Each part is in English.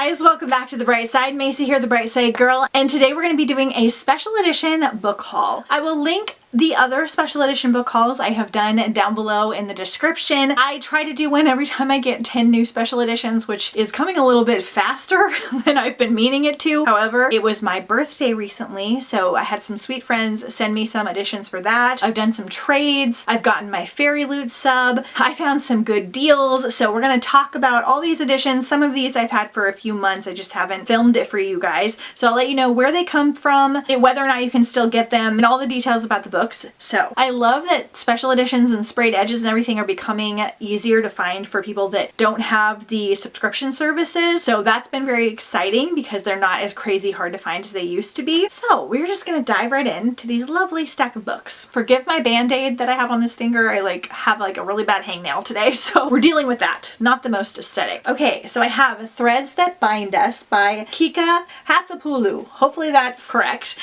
guys, welcome back to The Bright Side. Macy here, the Bright Side Girl, and today we're going to be doing a special edition book haul. I will link the other special edition book hauls I have done down below in the description. I try to do one every time I get 10 new special editions, which is coming a little bit faster than I've been meaning it to. However, it was my birthday recently, so I had some sweet friends send me some editions for that. I've done some trades. I've gotten my Fairyloot sub. I found some good deals, so we're going to talk about all these editions. Some of these I've had for a few months. I just haven't filmed it for you guys. So I'll let you know where they come from, whether or not you can still get them, and all the details about the book. So I love that special editions and sprayed edges and everything are becoming easier to find for people that don't have the subscription services. So that's been very exciting because they're not as crazy hard to find as they used to be. So we're just gonna dive right into these lovely stack of books. Forgive my band-aid that I have on this finger. I have a really bad hangnail today, so we're dealing with that. Not the most aesthetic. Okay, so I have Threads That Bind Us by Kika Hatsapulu. Hopefully that's correct.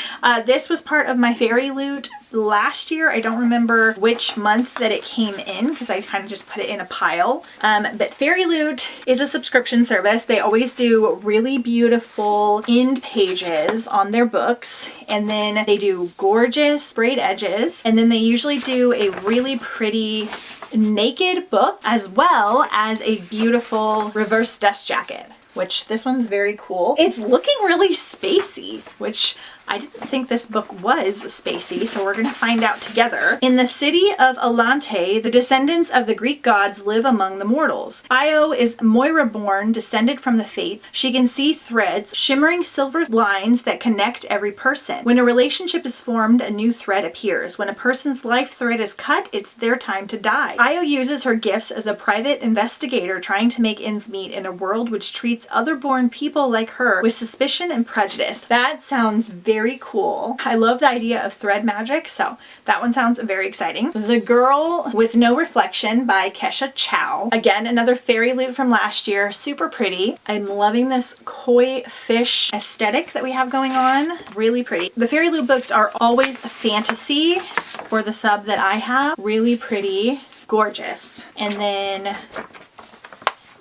This was part of my Fairyloot last year. I don't remember which month that it came in because I kind of just put it in a pile. But Fairyloot is a subscription service. They always do really beautiful end pages on their books, and then they do gorgeous sprayed edges, and then they usually do a really pretty naked book as well as a beautiful reverse dust jacket, which this one's very cool. It's looking really spacey, which I didn't think this book was spacey, so we're gonna find out together. In the city of Alante, the descendants of the Greek gods live among the mortals. Io is Moira-born, descended from the Fates. She can see threads, shimmering silver lines that connect every person. When a relationship is formed, a new thread appears. When a person's life thread is cut, it's their time to die. Io uses her gifts as a private investigator trying to make ends meet in a world which treats other-born people like her with suspicion and prejudice. That sounds very cool. I love the idea of thread magic, so that one sounds very exciting. The Girl with No Reflection by Kesha Chow. Again, another Fairyloot from last year. Super pretty. I'm loving this koi fish aesthetic that we have going on. Really pretty. The Fairyloot books are always fantasy for the sub that I have. Really pretty. Gorgeous. And then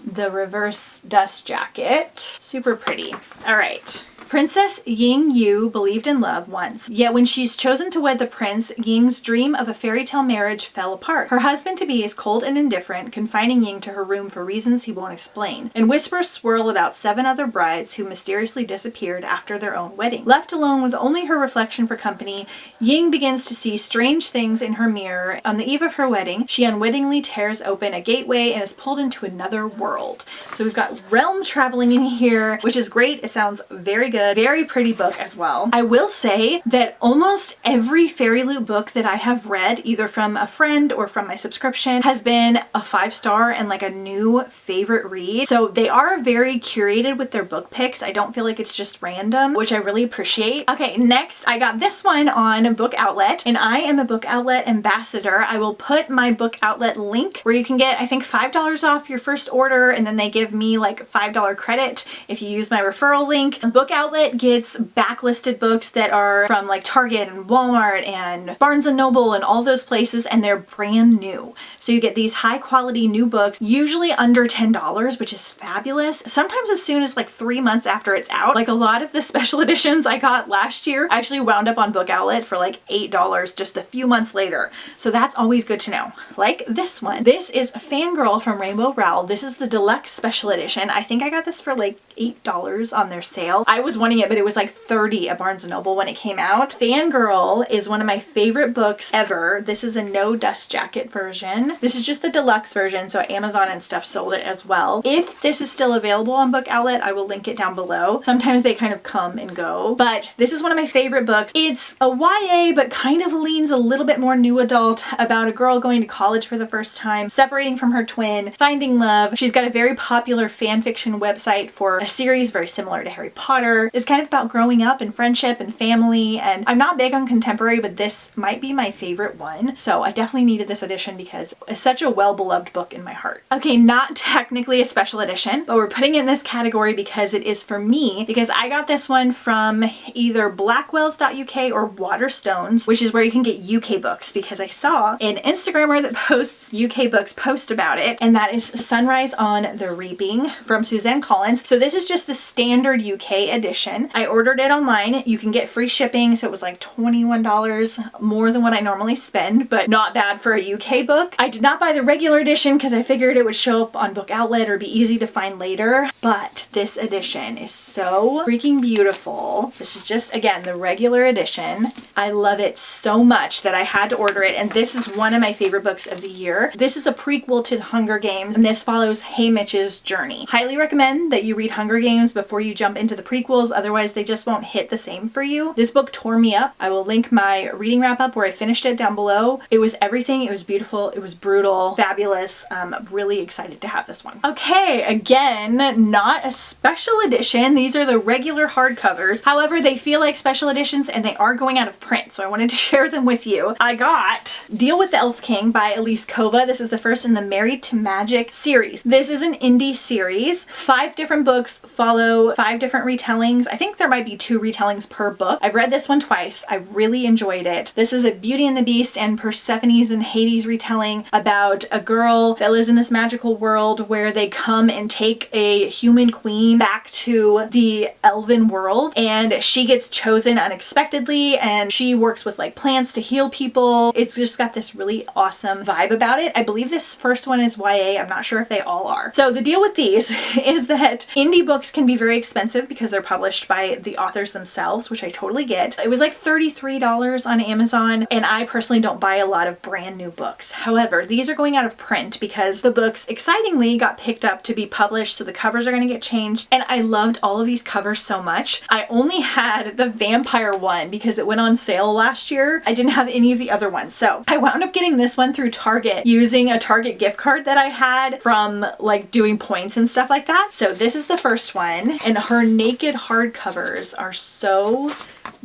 the reverse dust jacket. Super pretty. All right. Princess Ying Yu believed in love once, yet when she's chosen to wed the prince, Ying's dream of a fairy tale marriage fell apart. Her husband-to-be is cold and indifferent, confining Ying to her room for reasons he won't explain, and whispers swirl about 7 other brides who mysteriously disappeared after their own wedding. Left alone with only her reflection for company, Ying begins to see strange things in her mirror. On the eve of her wedding, she unwittingly tears open a gateway and is pulled into another world. So we've got realm traveling in here, which is great. It sounds very good. Very pretty book as well. I will say that almost every Fairyloot book that I have read, either from a friend or from my subscription, has been a 5-star and a new favorite read. So they are very curated with their book picks. I don't feel like it's just random, which I really appreciate. Okay, next I got this one on Bookoutlet, and I am a Bookoutlet ambassador. I will put my Bookoutlet link where you can get, I think, $5 off your first order, and then they give me $5 credit if you use my referral link. Bookoutlet gets backlisted books that are from Target and Walmart and Barnes & Noble and all those places, and they're brand new. So you get these high quality new books, usually under $10, which is fabulous. Sometimes as soon as 3 months after it's out. A lot of the special editions I got last year actually wound up on Bookoutlet for $8 just a few months later. So that's always good to know. Like this one. This is Fangirl from Rainbow Rowell. This is the deluxe special edition. I think I got this for $8 on their sale. I was wanting it, but it was $30 at Barnes & Noble when it came out. Fangirl is one of my favorite books ever. This is a no dust jacket version. This is just the deluxe version, so Amazon and stuff sold it as well. If this is still available on Bookoutlet, I will link it down below. Sometimes they kind of come and go, but this is one of my favorite books. It's a YA, but kind of leans a little bit more new adult, about a girl going to college for the first time, separating from her twin, finding love. She's got a very popular fan fiction website for a series very similar to Harry Potter. It's kind of about growing up and friendship and family, and I'm not big on contemporary, but this might be my favorite one. So I definitely needed this edition because it's such a well-beloved book in my heart. Okay, not technically a special edition, but we're putting it in this category because it is for me, because I got this one from either blackwells.uk or Waterstones, which is where you can get UK books, because I saw an Instagrammer that posts UK books post about it, and that is Sunrise on the Reaping from Suzanne Collins. So this is just the standard UK edition. I ordered it online. You can get free shipping, so it was like $21 more than what I normally spend, but not bad for a UK book. I did not buy the regular edition because I figured it would show up on Bookoutlet or be easy to find later, but this edition is so freaking beautiful. This is just, again, the regular edition. I love it so much that I had to order it, and this is one of my favorite books of the year. This is a prequel to The Hunger Games, and this follows Haymitch's journey. Highly recommend that you read Hunger Games before you jump into the prequels, otherwise they just won't hit the same for you. This book tore me up. I will link my reading wrap up where I finished it down below. It was everything. It was beautiful. It was brutal. Fabulous. I'm really excited to have this one. Okay, again, not a special edition. These are the regular hardcovers. However, they feel like special editions and they are going out of print, so I wanted to share them with you. I got Deal with the Elf King by Elise Kova. This is the first in the Married to Magic series. This is an indie series. 5 different books follow 5 different retellings. I think there might be 2 retellings per book. I've read this one twice. I really enjoyed it. This is a Beauty and the Beast and Persephone's and Hades retelling about a girl that lives in this magical world where they come and take a human queen back to the elven world, and she gets chosen unexpectedly and she works with like plants to heal people. It's just got this really awesome vibe about it. I believe this first one is YA. I'm not sure if they all are. So the deal with these is that indie books can be very expensive because they're published by the authors themselves, which I totally get. It was like $33 on Amazon, and I personally don't buy a lot of brand new books. However, these are going out of print because the books excitingly got picked up to be published, so the covers are going to get changed, and I loved all of these covers so much. I only had the vampire one because it went on sale last year. I didn't have any of the other ones, so I wound up getting this one through Target using a Target gift card that I had from like doing points and stuff like that. So this is the first one, and her naked hardcovers are so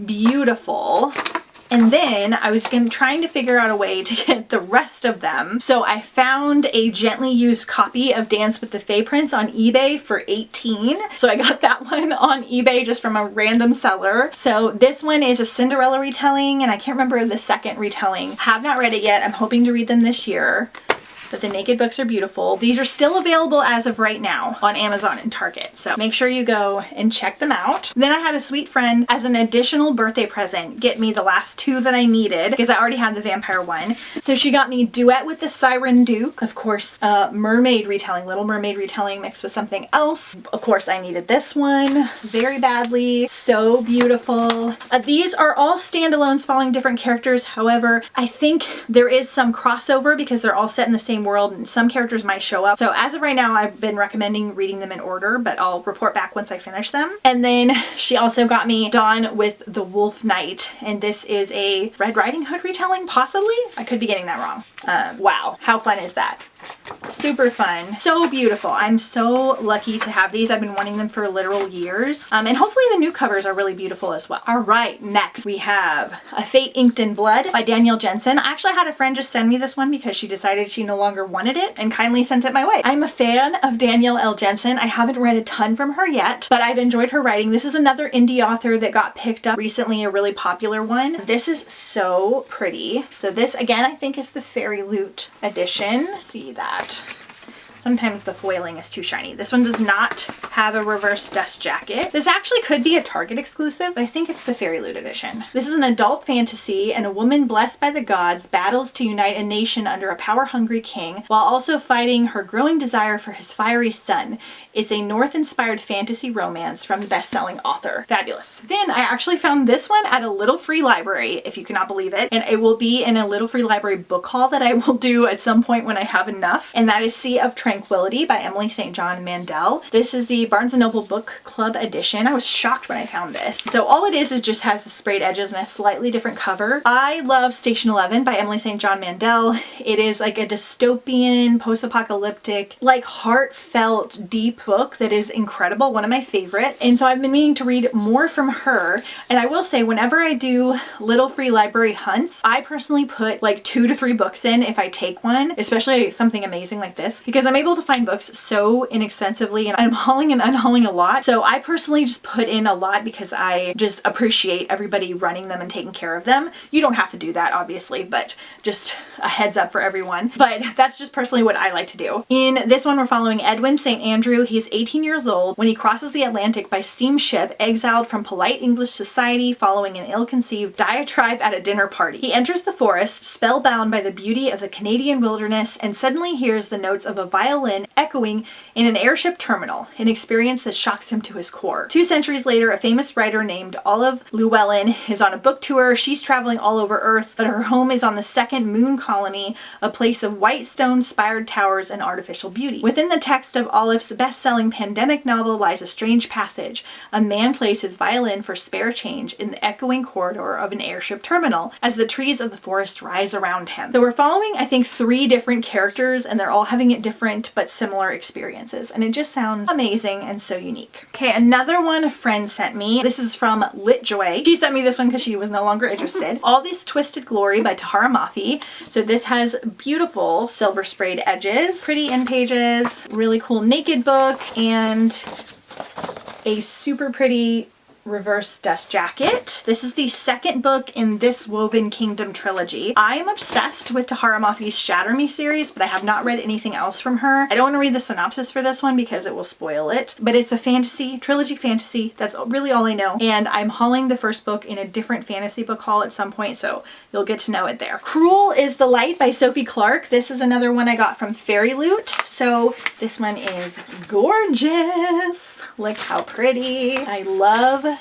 beautiful. And then I was trying to figure out a way to get the rest of them. So I found a gently used copy of Dance with the Fae Prince on eBay for $18. So I got that one on eBay just from a random seller. So this one is a Cinderella retelling, and I can't remember the second retelling. Have not read it yet. I'm hoping to read them this year. But the naked books are beautiful. These are still available as of right now on Amazon and Target, so make sure you go and check them out. Then I had a sweet friend, as an additional birthday present, get me the last 2 that I needed because I already had the vampire one. So she got me Duet with the Siren Duke, of course, mermaid retelling, Little Mermaid retelling mixed with something else. Of course, I needed this one very badly. So beautiful. These are all standalones following different characters. However, I think there is some crossover because they're all set in the same world and some characters might show up. So as of right now, I've been recommending reading them in order, but I'll report back once I finish them. And then she also got me Dawn with the Wolf Knight, and this is a Red Riding Hood retelling, possibly? I could be getting that wrong. Wow, how fun is that? Super fun. So beautiful. I'm so lucky to have these. I've been wanting them for literal years. And hopefully the new covers are really beautiful as well. All right, next we have A Fate Inked in Blood by Danielle Jensen. I actually had a friend just send me this one because she decided she no longer wanted it and kindly sent it my way. I'm a fan of Danielle L. Jensen. I haven't read a ton from her yet, but I've enjoyed her writing. This is another indie author that got picked up recently, a really popular one. This is so pretty. So this again, I think is the Fairyloot edition. Let's see that. Sometimes the foiling is too shiny. This one does not have a reverse dust jacket. This actually could be a Target exclusive, but I think it's the Fairyloot edition. This is an adult fantasy, and a woman blessed by the gods battles to unite a nation under a power-hungry king while also fighting her growing desire for his fiery son. It's a North-inspired fantasy romance from the best-selling author. Fabulous. Then I actually found this one at a Little Free Library, if you cannot believe it, and it will be in a Little Free Library book haul that I will do at some point when I have enough, and that is Sea of Tranquility by Emily St. John Mandel. This is the Barnes & Noble Book Club edition. I was shocked when I found this. So all it is just has the sprayed edges and a slightly different cover. I love Station 11 by Emily St. John Mandel. It is like a dystopian, post-apocalyptic, like heartfelt, deep book that is incredible. One of my favorite. And so I've been meaning to read more from her. And I will say, whenever I do Little Free Library hunts, I personally put like 2 to 3 books in if I take one, especially something amazing like this, because I'm able able to find books so inexpensively, and I'm hauling and unhauling a lot. So I personally just put in a lot because I just appreciate everybody running them and taking care of them. You don't have to do that, obviously, but just a heads up for everyone. But that's just personally what I like to do. In this one, we're following Edwin St. Andrew. He's 18 years old when he crosses the Atlantic by steamship, exiled from polite English society following an ill-conceived diatribe at a dinner party. He enters the forest, spellbound by the beauty of the Canadian wilderness, and suddenly hears the notes of a violin echoing in an airship terminal, an experience that shocks him to his core. 2 centuries later, a famous writer named Olive Llewellyn is on a book tour. She's traveling all over Earth, but her home is on the second moon colony, a place of white stone spired towers and artificial beauty. Within the text of Olive's best-selling pandemic novel lies a strange passage. A man plays his violin for spare change in the echoing corridor of an airship terminal as the trees of the forest rise around him. So we're following, I think, 3 different characters, and they're all having different but similar experiences, and it just sounds amazing and so unique. Okay, another one a friend sent me. This is from Litjoy. She sent me this one because she was no longer interested. All This Twisted Glory by Tahara Mafi. So this has beautiful silver sprayed edges, pretty end pages, really cool naked book, and a super pretty reverse dust jacket. This is the second book in this Woven Kingdom trilogy. I am obsessed with Tahara Mafi's Shatter Me series, but I have not read anything else from her. I don't want to read the synopsis for this one because it will spoil it, but it's a fantasy, trilogy fantasy. That's really all I know. And I'm hauling the first book in a different fantasy book haul at some point, so you'll get to know it there. Cruel is the Light by Sophie Clark. This is another one I got from Fairyloot. So this one is gorgeous. Look how pretty. I love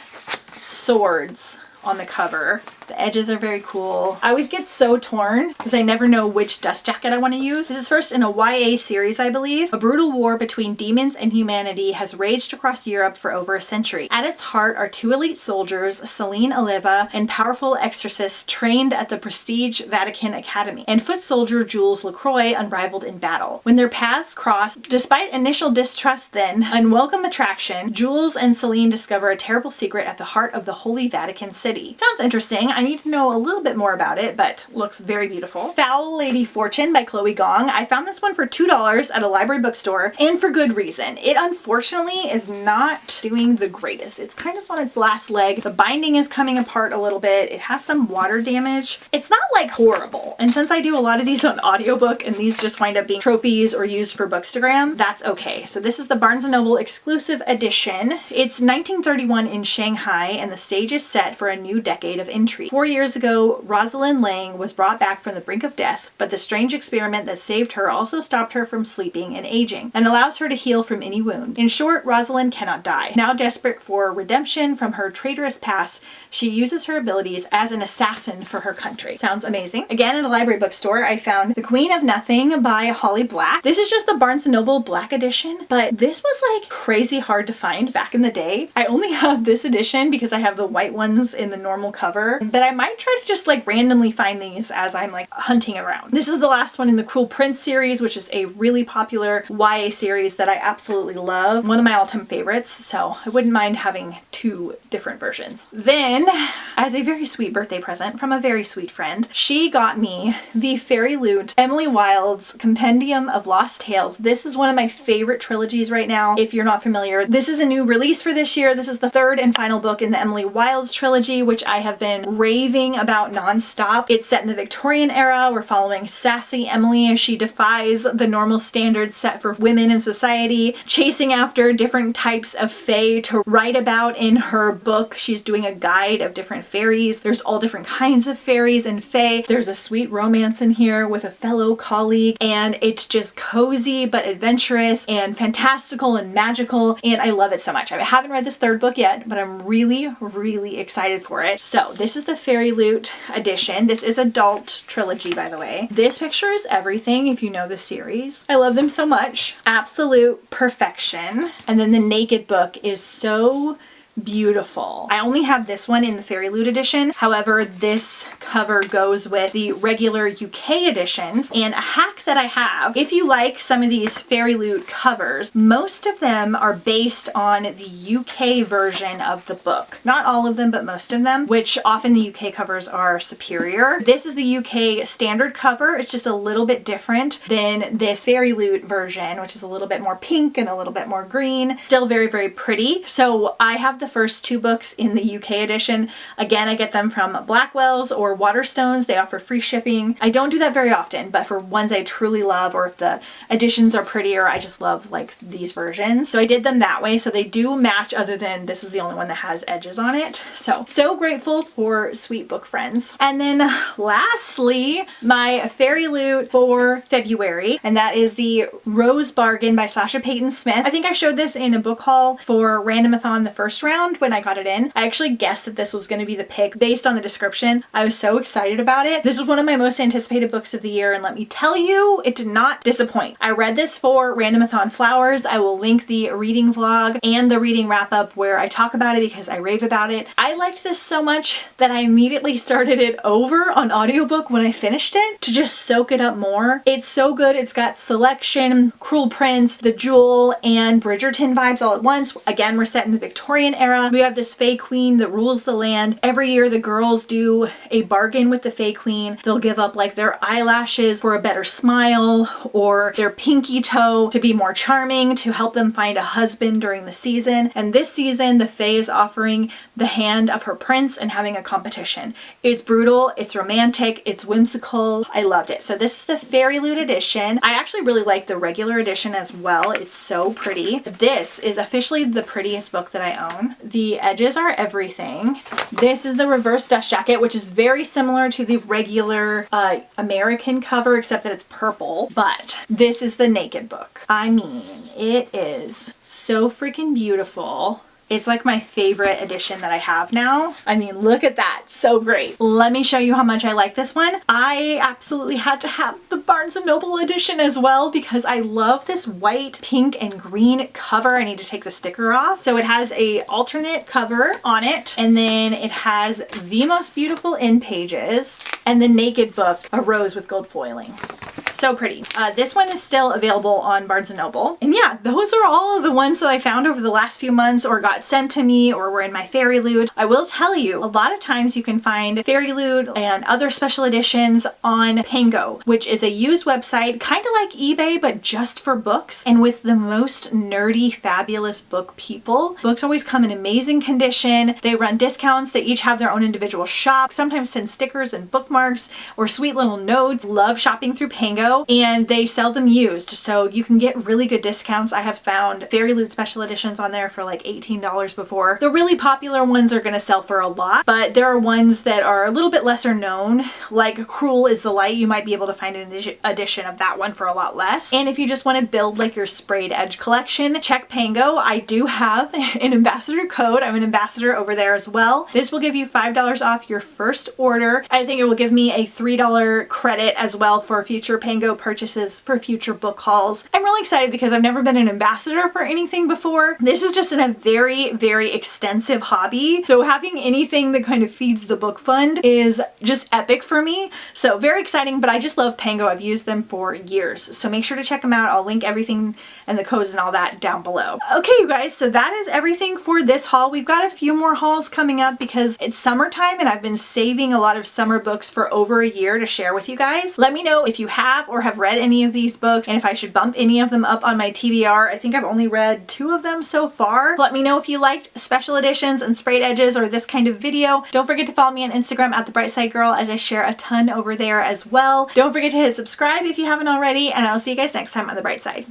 swords on the cover. The edges are very cool. I always get so torn because I never know which dust jacket I want to use. This is first in a YA series, I believe. A brutal war between demons and humanity has raged across Europe for over a century. At its heart are 2 elite soldiers, Celine Oliva and powerful exorcists trained at the prestige Vatican Academy, and foot soldier Jules LaCroix, unrivaled in battle. When their paths cross, despite initial distrust then, unwelcome attraction, Jules and Celine discover a terrible secret at the heart of the Holy Vatican City. Sounds interesting. I need to know a little bit more about it, but looks very beautiful. Foul Lady Fortune by Chloe Gong. I found this one for $2 at a library bookstore, and for good reason. It unfortunately is not doing the greatest. It's kind of on its last leg. The binding is coming apart a little bit. It has some water damage. It's not like horrible, and since I do a lot of these on audiobook and these just wind up being trophies or used for Bookstagram, that's okay. So this is the Barnes & Noble exclusive edition. It's 1931 in Shanghai, and the stage is set for a new decade of intrigue. 4 years ago, Rosalind Lang was brought back from the brink of death, but the strange experiment that saved her also stopped her from sleeping and aging, and allows her to heal from any wound. In short, Rosalind cannot die. Now desperate for redemption from her traitorous past, she uses her abilities as an assassin for her country. Sounds amazing. Again, at a library bookstore, I found The Queen of Nothing by Holly Black. This is just the Barnes & Noble Black edition, but this was like crazy hard to find back in the day. I only have this edition because I have the white ones in the normal cover, but I might try to just like randomly find these as I'm like hunting around. This is the last one in the Cruel Prince series, which is a really popular YA series that I absolutely love. One of my all-time favorites, so I wouldn't mind having 2 different versions. Then, as a very sweet birthday present from a very sweet friend, she got me the Fairyloot Emily Wilde's Compendium of Lost Tales. This is one of my favorite trilogies right now. If you're not familiar, this is a new release for this year. This is the 3rd and final book in the Emily Wilde's trilogy, which I have been raving about nonstop. It's set in the Victorian era. We're following sassy Emily as she defies the normal standards set for women in society, chasing after different types of fae to write about in her book. She's doing a guide of different fairies. There's all different kinds of fairies and fae. There's a sweet romance in here with a fellow colleague, and it's just cozy but adventurous and fantastical and magical, and I love it so much. I haven't read this 3rd book yet, but I'm really excited for it. So this is the Fairyloot edition. This is adult trilogy, by the way. This picture is everything if you know the series. I love them so much. Absolute perfection. And then the naked book is so beautiful. I only have this one in the Fairyloot edition. However, this cover goes with the regular UK editions. And a hack that I have, if you like some of these Fairyloot covers, most of them are based on the UK version of the book. Not all of them, but most of them, which often the UK covers are superior. This is the UK standard cover. It's just a little bit different than this Fairyloot version, which is a little bit more pink and a little bit more green. Still very, very pretty. So I have the first 2 books in the UK edition. Again, I get them from Blackwell's or Waterstones. They offer free shipping. I don't do that very often, but for ones I truly love, or if the editions are prettier, I just love like these versions. So I did them that way. So they do match, other than this is the only one that has edges on it. So grateful for Sweet Book Friends. And then lastly, my Fairyloot for February, and that is the Rose Bargain by Sasha Payton Smith. I think I showed this in a book haul for Randomathon the first round when I got it in. I actually guessed that this was going to be the pick based on the description. I was so excited about it. This was one of my most anticipated books of the year, and let me tell you, it did not disappoint. I read this for Randomathon Flowers. I will link the reading vlog and the reading wrap up where I talk about it because I rave about it. I liked this so much that I immediately started it over on audiobook when I finished it to just soak it up more. It's so good. It's got Selection, Cruel Prince, The Jewel, and Bridgerton vibes all at once. Again, we're set in the Victorian era. We have this Fae Queen that rules the land. Every year the girls do a bargain with the Fae Queen. They'll give up like their eyelashes for a better smile, or their pinky toe to be more charming, to help them find a husband during the season. And this season the Fae is offering the hand of her prince and having a competition. It's brutal, it's romantic, it's whimsical. I loved it. So this is the Fairyloot edition. I actually really like the regular edition as well. It's so pretty. This is officially the prettiest book that I own. The edges are everything. This is the reverse dust jacket, which is very similar to the regular American cover, except that it's purple. But this is the naked book. I mean, it is so freaking beautiful. It's like my favorite edition that I have now. I mean, look at that. So great. Let me show you how much I like this one. I absolutely had to have the Barnes & Noble edition as well because I love this white, pink, and green cover. I need to take the sticker off. So it has a alternate cover on it, and then it has the most beautiful end pages and the naked book, a rose with gold foiling. So pretty. This one is still available on Barnes & Noble. And yeah, those are all of the ones that I found over the last few months or got sent to me or were in my Fairyloot. I will tell you, a lot of times you can find Fairyloot and other special editions on Pango, which is a used website, kind of like eBay, but just for books, and with the most nerdy, fabulous book people. Books always come in amazing condition. They run discounts. They each have their own individual shop, sometimes send stickers and bookmarks or sweet little notes. Love shopping through Pango. And they sell them used, so you can get really good discounts. I have found Fairyloot special editions on there for like $18 before. The really popular ones are going to sell for a lot, but there are ones that are a little bit lesser known, like Cruel is the Light. You might be able to find an edition of that one for a lot less. And if you just want to build like your sprayed edge collection, check Pango. I do have an ambassador code. I'm an ambassador over there as well. This will give you $5 off your first order. I think it will give me a $3 credit as well for future Pango purchases for future book hauls. I'm really excited because I've never been an ambassador for anything before. This is just a very, very extensive hobby. So having anything that kind of feeds the book fund is just epic for me. So very exciting, but I just love Pango. I've used them for years. So make sure to check them out. I'll link everything and the codes and all that down below. Okay, you guys, so that is everything for this haul. We've got a few more hauls coming up because it's summertime and I've been saving a lot of summer books for over a year to share with you guys. Let me know if you have or have read any of these books and if I should bump any of them up on my TBR. I think I've only read 2 of them so far. Let me know if you liked special editions and sprayed edges or this kind of video. Don't forget to follow me on Instagram at The Bright Side Girl, as I share a ton over there as well. Don't forget to hit subscribe if you haven't already, and I'll see you guys next time on The Bright Side.